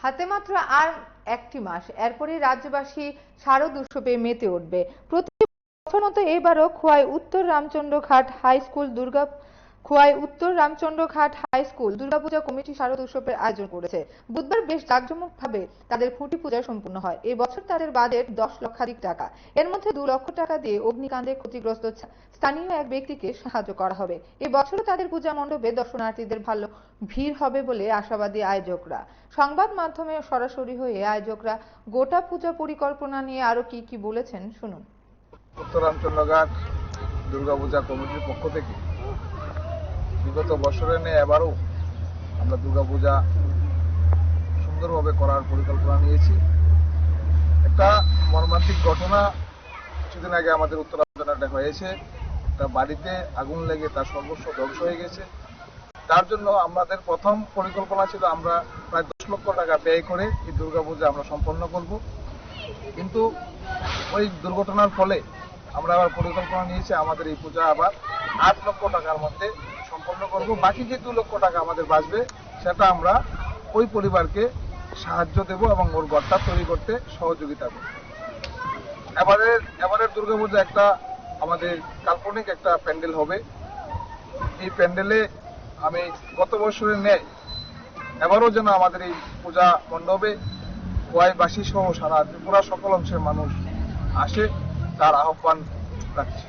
হাতে মাত্র আর একটি মাস, এরপরই রাজ্যবাসী শারদ উৎসবে মেতে উঠবে। প্রতি বছর মতো এবারও খোয়াই উত্তর Ramchandraghat high school Durga Puja committee শারদ উৎসবের আয়োজন করেছে। বুধবার বেশ জাঁকজমকভাবে তাদের খুঁটি পূজা সম্পূর্ণ হয়। এই বছর তাদের বাজেট 10 লক্ষাধিক টাকা। এর মধ্যে 2 লক্ষ টাকা দিয়ে অগ্নিকাণ্ডে ক্ষতিগ্রস্ত স্থানীয় এক ব্যক্তিকে সাহায্য করা হবে। এই বছরও তাদের পূজা মণ্ডপে দর্শনার্থীদের ভালো ভিড় হবে বলে আশাবাদী আয়োজকরা। সংবাদ মাধ্যমে সরাসরি হয়ে আয়োজকরা গোটা পূজা পরিকল্পনা নিয়ে আরো কি বলেছেন শুনুন। উত্তর রামচন্দ্রঘাট দুর্গাপূজা কমিটির পক্ষ থেকে বিগত বছরে নিয়ে এবারও আমরা দুর্গাপূজা সুন্দরভাবে করার পরিকল্পনা নিয়েছি। একটা মর্মান্তিক ঘটনা কিছুদিন আগে আমাদের উত্তর রামচন্দ্রঘাটে হয়েছে। তার বাড়িতে আগুন লেগে তার সর্বস্ব ধ্বংস হয়ে গেছে। তার জন্য আমাদের প্রথম পরিকল্পনা ছিল আমরা প্রায় 10 লক্ষ টাকা ব্যয় করে এই দুর্গাপূজা আমরা সম্পন্ন করব। কিন্তু ওই দুর্ঘটনার ফলে আমরা আবার পরিকল্পনা নিয়েছি আমাদের এই পূজা আবার 8 লক্ষ টাকার মধ্যে সম্পন্ন করব। বাকি যে 2 লক্ষ টাকা আমাদের বাঁচবে সেটা আমরা ওই পরিবারকে সাহায্য দেব এবং ওর ঘরটা তৈরি করতে সহযোগিতা করব। এবারের দুর্গাপূজা একটা আমাদের কাল্পনিক একটা প্যান্ডেল হবে। এই প্যান্ডেলে আমি গত বছরের ন্যায় এবারও যেন আমাদের এই পূজা মণ্ডপে খোয়াইবাসী সহ সারা ত্রিপুরা সকল অংশের মানুষ আসে তার আহ্বান রাখছি।